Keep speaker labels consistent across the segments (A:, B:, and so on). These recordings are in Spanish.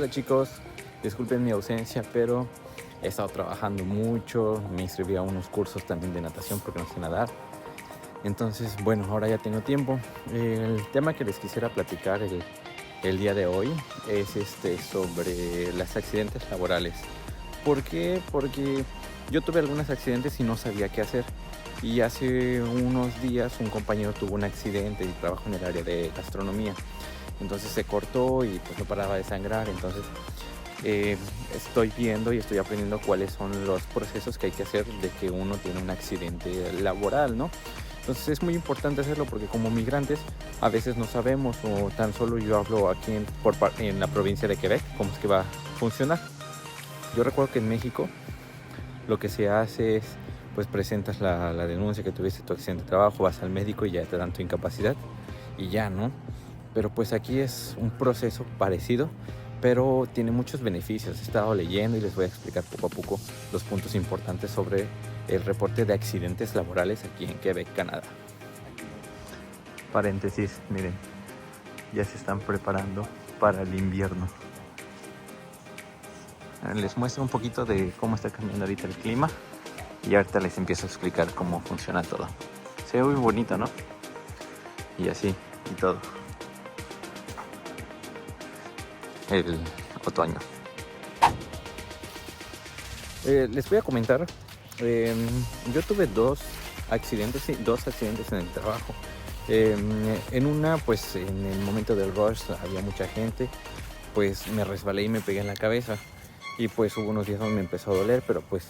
A: Hola chicos, disculpen mi ausencia, pero he estado trabajando mucho, me inscribí a unos cursos también de natación porque no sé nadar. Entonces, bueno, ahora ya tengo tiempo. El tema que les quisiera platicar el día de hoy es sobre los accidentes laborales. ¿Por qué? Porque yo tuve algunos accidentes y no sabía qué hacer. Y hace unos días un compañero tuvo un accidente y trabajo en el área de gastronomía. Entonces se cortó y pues no paraba de sangrar. Entonces estoy viendo y estoy aprendiendo cuáles son los procesos que hay que hacer de que uno tiene un accidente laboral, ¿no? Entonces es muy importante hacerlo porque como migrantes a veces no sabemos, o tan solo yo hablo aquí en la provincia de Quebec, cómo es que va a funcionar. Yo recuerdo que en México lo que se hace es, pues presentas la denuncia que tuviste tu accidente de trabajo, vas al médico y ya te dan tu incapacidad y ya, ¿no? Pero pues aquí es un proceso parecido, pero tiene muchos beneficios. He estado leyendo y les voy a explicar poco a poco los puntos importantes sobre el reporte de accidentes laborales aquí en Quebec, Canadá. Paréntesis, miren, ya se están preparando para el invierno. Les muestro un poquito de cómo está cambiando ahorita el clima y ahorita les empiezo a explicar cómo funciona todo. Se ve muy bonito, ¿no? Y así, y todo. El otoño. Les voy a comentar, yo tuve dos accidentes en el trabajo. En una, pues en el momento del rush había mucha gente, pues me resbalé y me pegué en la cabeza y pues hubo unos días donde me empezó a doler, pero pues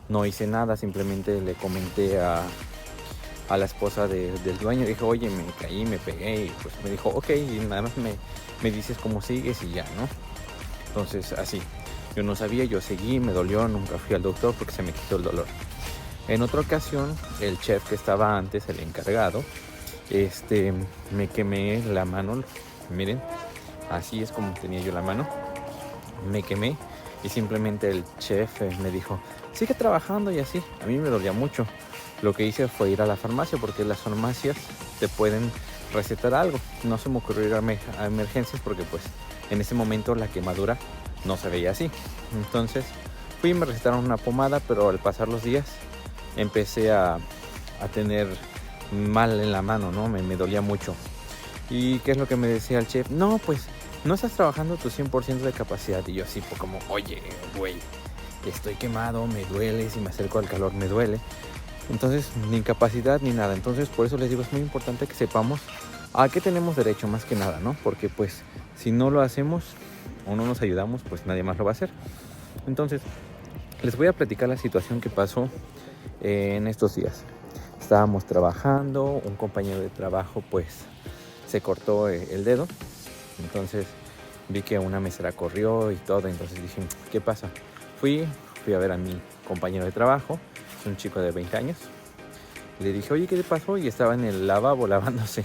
A: no hice nada, simplemente le comenté a la esposa del dueño, dije, oye, me caí, me pegué, y pues me dijo, ok, y nada más me dices cómo sigues y ya, ¿no? Entonces así, yo no sabía, yo seguí, me dolió, nunca fui al doctor porque se me quitó el dolor. En otra ocasión, el chef que estaba antes, el encargado, me quemé la mano, miren, así es como tenía yo la mano, me quemé y simplemente el chef me dijo, sigue trabajando y así. A mí me dolía mucho. Lo que hice fue ir a la farmacia porque las farmacias te pueden recetar algo. No se me ocurrió ir a emergencias porque pues en ese momento la quemadura no se veía así. Entonces fui y me recetaron una pomada, pero al pasar los días empecé a tener mal en la mano, ¿no? Me dolía mucho. ¿Y qué es lo que me decía el chef? No, pues no estás trabajando tu 100% de capacidad. Y yo así como, oye, güey, estoy quemado, me duele, si me acerco al calor me duele. Entonces, ni incapacidad ni nada. Entonces, por eso les digo, es muy importante que sepamos a qué tenemos derecho más que nada, ¿no? Porque pues si no lo hacemos o no nos ayudamos, pues nadie más lo va a hacer. Entonces, les voy a platicar la situación que pasó en estos días. Estábamos trabajando, un compañero de trabajo pues se cortó el dedo. Entonces vi que una mesera corrió y todo, entonces dije, ¿qué pasa? Fui a ver a mi compañero de trabajo, es un chico de 20 años. Le dije, oye, ¿qué te pasó? Y estaba en el lavabo lavándose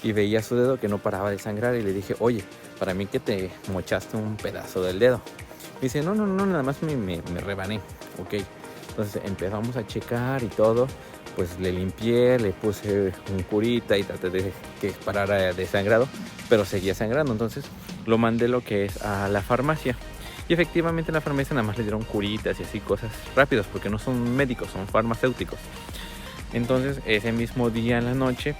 A: y veía su dedo que no paraba de sangrar y le dije, oye, para mí que te mochaste un pedazo del dedo. Y dice, no, nada más me rebané, ok. Entonces empezamos a checar y todo, pues le limpié, le puse un curita y traté de que parara de sangrado, pero seguía sangrando, entonces lo mandé lo que es a la farmacia. Y efectivamente en la farmacia nada más le dieron curitas y así cosas rápidas, porque no son médicos, son farmacéuticos. Entonces ese mismo día en la noche,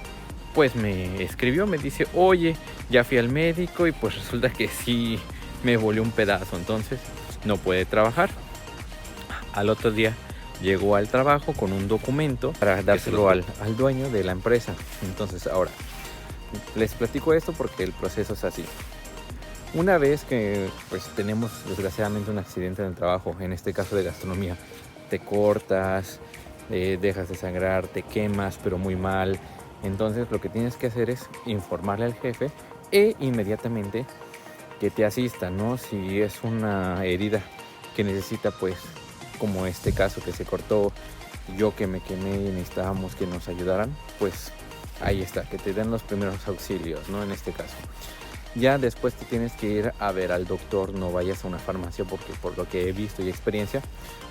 A: pues me escribió, me dice, oye, ya fui al médico y pues resulta que sí me voló un pedazo, entonces no puede trabajar. Al otro día llegó al trabajo con un documento para dárselo al dueño de la empresa. Entonces ahora les platico esto porque el proceso es así. Una vez que pues tenemos desgraciadamente un accidente en el trabajo, en este caso de gastronomía, te cortas, dejas de sangrar, te quemas pero muy mal, entonces lo que tienes que hacer es informarle al jefe e inmediatamente que te asista, ¿no? Si es una herida que necesita, pues como este caso que se cortó, yo que me quemé y necesitábamos que nos ayudaran, pues ahí está, que te den los primeros auxilios, ¿no? En este caso. Ya después te tienes que ir a ver al doctor, no vayas a una farmacia porque por lo que he visto y experiencia,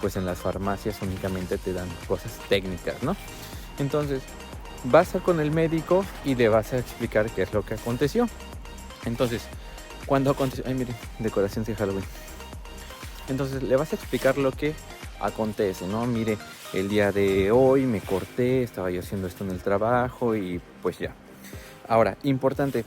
A: pues en las farmacias únicamente te dan cosas técnicas, ¿no? Entonces vas a con el médico y le vas a explicar qué es lo que aconteció. Entonces Cuando aconteció, ay miren, decoración de Halloween. Entonces le vas a explicar lo que acontece, ¿no? Mire, el día de hoy me corté, estaba yo haciendo esto en el trabajo y pues ya. Ahora, importante,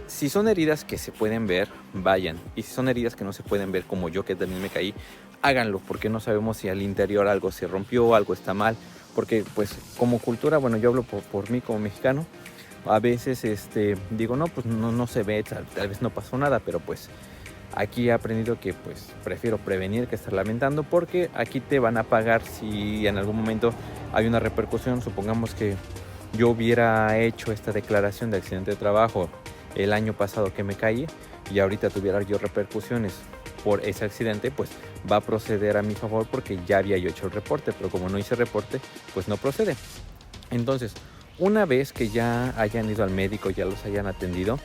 A: si son heridas que se pueden ver, vayan. Y si son heridas que no se pueden ver, como yo que también me caí, háganlo, porque no sabemos si al interior algo se rompió, algo está mal. Porque pues como cultura, bueno, yo hablo por mí como mexicano, a veces digo, no, pues no se ve, tal vez no pasó nada, pero pues aquí he aprendido que pues prefiero prevenir que estar lamentando, porque aquí te van a pagar si en algún momento hay una repercusión. Supongamos que yo hubiera hecho esta declaración de accidente de trabajo el año pasado que me caí y ahorita tuviera yo repercusiones por ese accidente, pues va a proceder a mi favor porque ya había yo hecho el reporte, pero como no hice reporte, pues no procede. Entonces, una vez que ya hayan ido al médico, ya los hayan atendido,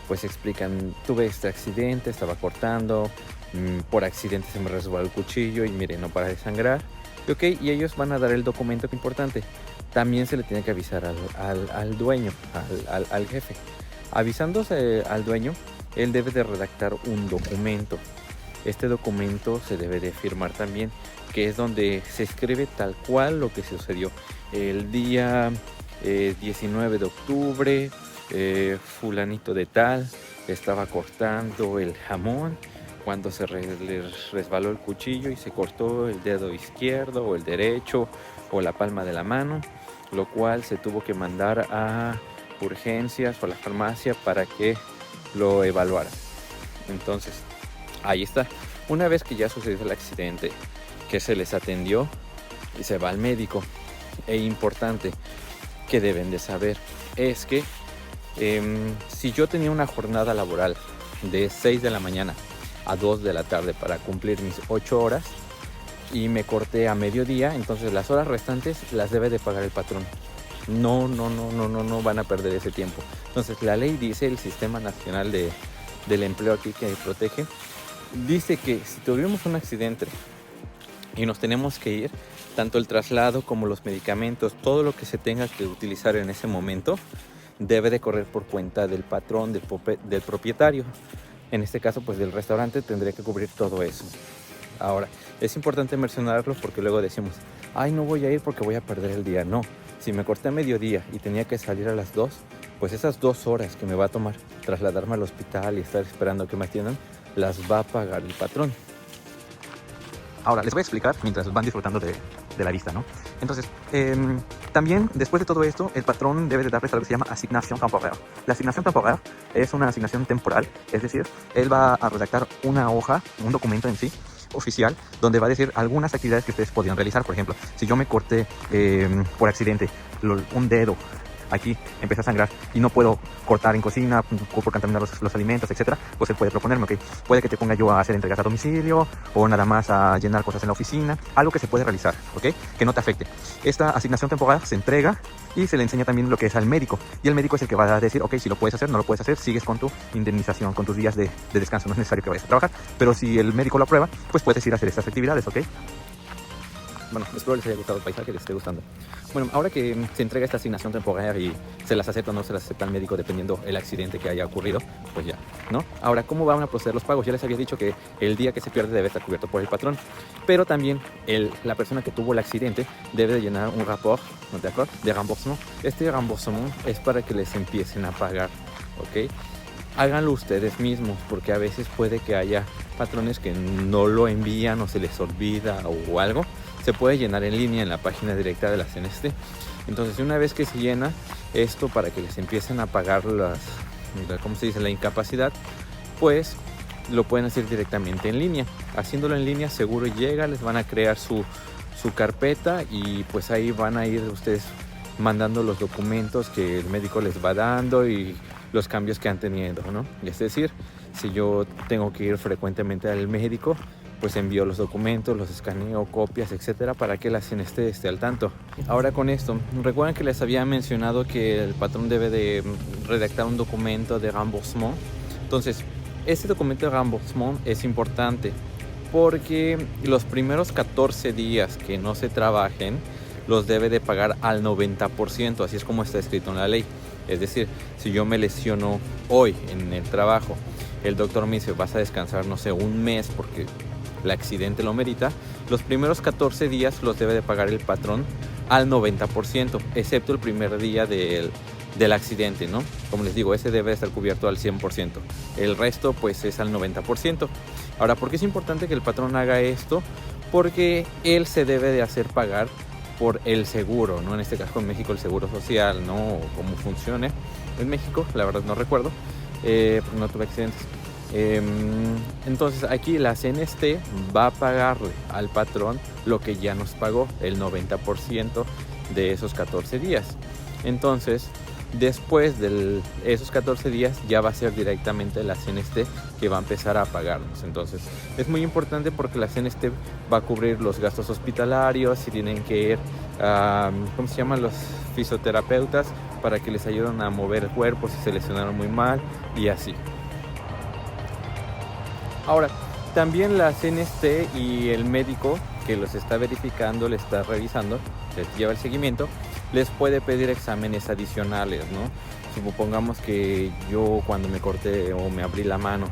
A: pues explican, tuve este accidente, estaba cortando, por accidente se me resbaló el cuchillo y mire, no para de sangrar. Y, ok, y ellos van a dar el documento que es importante. También se le tiene que avisar al dueño, al jefe. Avisándose al dueño, él debe de redactar un documento. Este documento se debe de firmar también, que es donde se escribe tal cual lo que sucedió. El día 19 de octubre, fulanito de tal estaba cortando el jamón cuando le resbaló el cuchillo y se cortó el dedo izquierdo o el derecho o la palma de la mano, lo cual se tuvo que mandar a urgencias o a la farmacia para que lo evaluaran. Entonces, ahí está. Una vez que ya sucedió el accidente, que se les atendió y se va al médico, e importante que deben de saber es que si yo tenía una jornada laboral de 6 de la mañana a 2 de la tarde para cumplir mis 8 horas y me corté a mediodía, entonces las horas restantes las debe de pagar el patrón. No van a perder ese tiempo. Entonces la ley dice, el Sistema Nacional del Empleo aquí que protege, dice que si tuvimos un accidente y nos tenemos que ir, tanto el traslado como los medicamentos, todo lo que se tenga que utilizar en ese momento, debe de correr por cuenta del patrón, del propietario. En este caso, pues del restaurante tendría que cubrir todo eso. Ahora, es importante mencionarlo porque luego decimos, ay, no voy a ir porque voy a perder el día. No, si me corté a mediodía y tenía que salir a las 2, pues esas 2 horas que me va a tomar trasladarme al hospital y estar esperando que me atiendan, las va a pagar el patrón. Ahora, les voy a explicar mientras van disfrutando de la vista, ¿no? Entonces, también, después de todo esto, el patrón debe de darles algo que se llama asignación temporal. La asignación temporal es una asignación temporal, es decir, él va a redactar una hoja, un documento en sí, oficial, donde va a decir algunas actividades que ustedes podrían realizar. Por ejemplo, si yo me corté por accidente un dedo, aquí empieza a sangrar y no puedo cortar en cocina por contaminar los alimentos, etcétera, pues él puede proponerme, ok, puede que te ponga yo a hacer entregas a domicilio o nada más a llenar cosas en la oficina, algo que se puede realizar, ok, que no te afecte. Esta asignación temporal se entrega y se le enseña también lo que es al médico, y el médico es el que va a decir, ok, si lo puedes hacer, no lo puedes hacer, sigues con tu indemnización, con tus días de descanso, no es necesario que vayas a trabajar, pero si el médico lo aprueba, pues puedes ir a hacer estas actividades, ok. Bueno, espero les haya gustado el paisaje, les esté gustando. Bueno, ahora que se entrega esta asignación temporal y se las acepta o no se las acepta el médico dependiendo el accidente que haya ocurrido, pues ya, ¿no? Ahora, ¿cómo van a proceder los pagos? Ya les había dicho que el día que se pierde debe estar cubierto por el patrón, pero también la persona que tuvo el accidente debe de llenar un rapport, ¿no? ¿De acuerdo? De remboursement. Este remboursement es para que les empiecen a pagar, ¿ok? Háganlo ustedes mismos, porque a veces puede que haya patrones que no lo envían o se les olvida o algo. Se puede llenar en línea en la página directa de la CNST. Entonces, una vez que se llena esto para que les empiecen a pagar ¿cómo se dice? La incapacidad, pues lo pueden hacer directamente en línea. Haciéndolo en línea seguro llega, les van a crear su carpeta y pues ahí van a ir ustedes mandando los documentos que el médico les va dando y los cambios que han tenido, ¿no? Es decir, si yo tengo que ir frecuentemente al médico, pues envío los documentos, los escaneo, copias, etcétera, para que la CNST esté al tanto. Ahora con esto, recuerden que les había mencionado que el patrón debe de redactar un documento de remboursement. Entonces, este documento de remboursement es importante porque los primeros 14 días que no se trabajen, los debe de pagar al 90%, así es como está escrito en la ley. Es decir, si yo me lesiono hoy en el trabajo el doctor me dice, vas a descansar, no sé, un mes porque el accidente lo merita, los primeros 14 días los debe de pagar el patrón al 90%, excepto el primer día del accidente, ¿no? Como les digo, ese debe estar cubierto al 100%. El resto pues es al 90%. Ahora, ¿por qué es importante que el patrón haga esto? Porque él se debe de hacer pagar por el seguro, ¿no? En este caso en México el seguro social, ¿no? O cómo funcione en México, la verdad no recuerdo, porque no tuve accidentes. Entonces aquí la CNST va a pagarle al patrón lo que ya nos pagó, el 90% de esos 14 días. Entonces, después de esos 14 días ya va a ser directamente la CNST que va a empezar a pagarnos. Entonces es muy importante porque la CNST va a cubrir los gastos hospitalarios, si tienen que ir ¿cómo se llaman? Los fisioterapeutas para que les ayuden a mover el cuerpo si se lesionaron muy mal y así. Ahora, también la CNST y el médico que los está verificando, le está revisando, les lleva el seguimiento, les puede pedir exámenes adicionales, ¿no? Supongamos que yo cuando me corté o me abrí la mano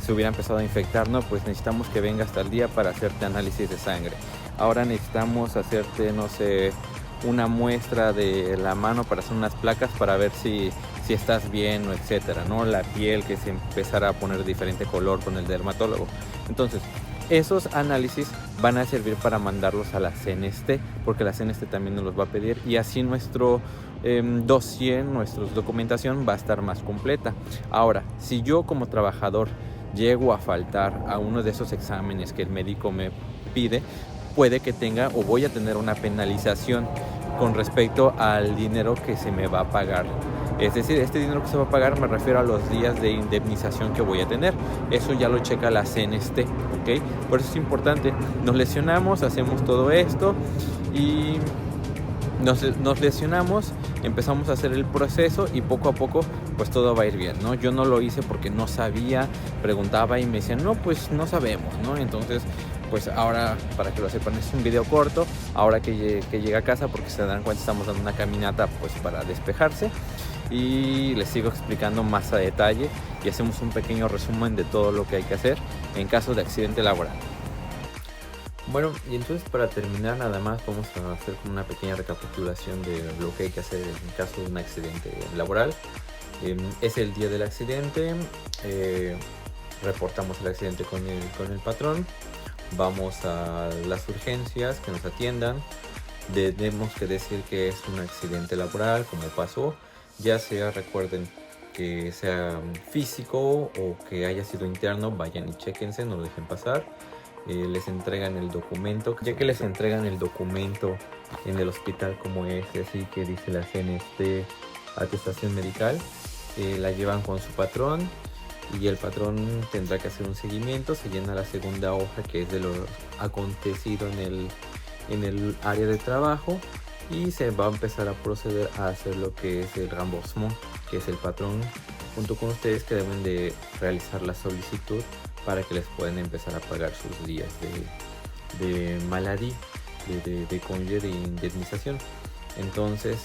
A: se hubiera empezado a infectar, ¿no? Pues necesitamos que venga hasta el día para hacerte análisis de sangre. Ahora necesitamos hacerte, no sé, una muestra de la mano para hacer unas placas para ver si estás bien o etcétera, ¿no? La piel que se empezará a poner de diferente color con el dermatólogo. Entonces, esos análisis van a servir para mandarlos a la CNST, porque la CNST también nos los va a pedir y así nuestro dossier, nuestra documentación va a estar más completa. Ahora, si yo como trabajador llego a faltar a uno de esos exámenes que el médico me pide, puede que tenga o voy a tener una penalización con respecto al dinero que se me va a pagar. Es decir, este dinero que se va a pagar me refiero a los días de indemnización que voy a tener. Eso ya lo checa la CNST, ¿ok? Por eso es importante. Nos lesionamos, hacemos todo esto y nos lesionamos, empezamos a hacer el proceso y poco a poco pues todo va a ir bien, ¿no? Yo no lo hice porque no sabía, preguntaba y me decían, no, pues no sabemos, ¿no? Entonces, pues ahora, para que lo sepan, es un video corto, ahora que llegue a casa, porque se dan cuenta, estamos dando una caminata pues para despejarse y les sigo explicando más a detalle y hacemos un pequeño resumen de todo lo que hay que hacer en caso de accidente laboral. Bueno, y entonces para terminar nada más vamos a hacer una pequeña recapitulación de lo que hay que hacer en caso de un accidente laboral. Es el día del accidente, reportamos el accidente con el patrón, vamos a las urgencias que nos atiendan, tenemos que decir que es un accidente laboral, como pasó, ya sea, recuerden, que sea físico o que haya sido interno, vayan y chéquense, no lo dejen pasar. Les entregan el documento, ya que les entregan el documento en el hospital como así que dice la CNST, atestación medical, la llevan con su patrón y el patrón tendrá que hacer un seguimiento, se llena la segunda hoja que es de lo acontecido en el área de trabajo y se va a empezar a proceder a hacer lo que es el reembolsement, que es el patrón junto con ustedes que deben de realizar la solicitud para que les puedan empezar a pagar sus días de maladie, de congé, de indemnización. Entonces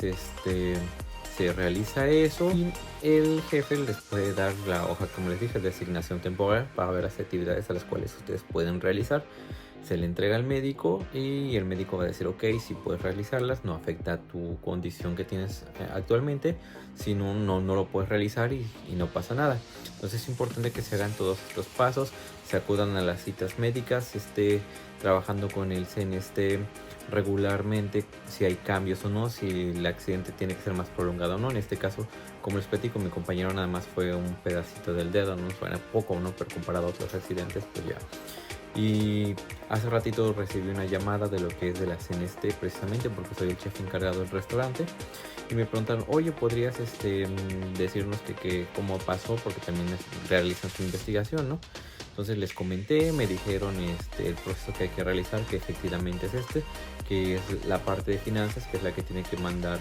A: se realiza eso y el jefe les puede dar la hoja, como les dije, de asignación temporal para ver las actividades a las cuales ustedes pueden realizar. Se le entrega al médico y el médico va a decir, ok, si puedes realizarlas, no afecta tu condición que tienes actualmente, si no, no lo puedes realizar y no pasa nada. Entonces es importante que se hagan todos estos pasos, se acudan a las citas médicas, esté trabajando con el CNST regularmente si hay cambios o no, si el accidente tiene que ser más prolongado o no. En este caso, como les platico, mi compañero nada más fue un pedacito del dedo, no suena poco, ¿no? Pero comparado a otros accidentes, pues ya. Y hace ratito recibí una llamada de lo que es de la CNST, precisamente porque soy el chef encargado del restaurante, y me preguntaron, oye, ¿podrías decirnos que cómo pasó? Porque también realizan su investigación, ¿no? Entonces les comenté, me dijeron el proceso que hay que realizar, que efectivamente es que es la parte de finanzas, que es la que tiene que mandar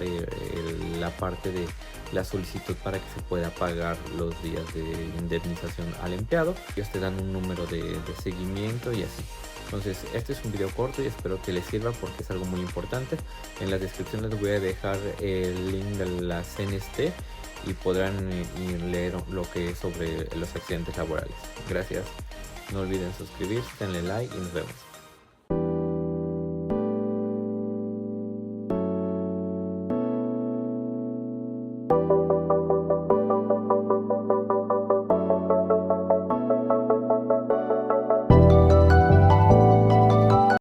A: la parte de la solicitud para que se pueda pagar los días de indemnización al empleado. Ellos te dan un número de seguimiento y así. Entonces este es un video corto y espero que les sirva porque es algo muy importante. En la descripción les voy a dejar el link de la CNST y podrán ir leer lo que es sobre los accidentes laborales. Gracias. No olviden suscribirse, denle like y nos vemos.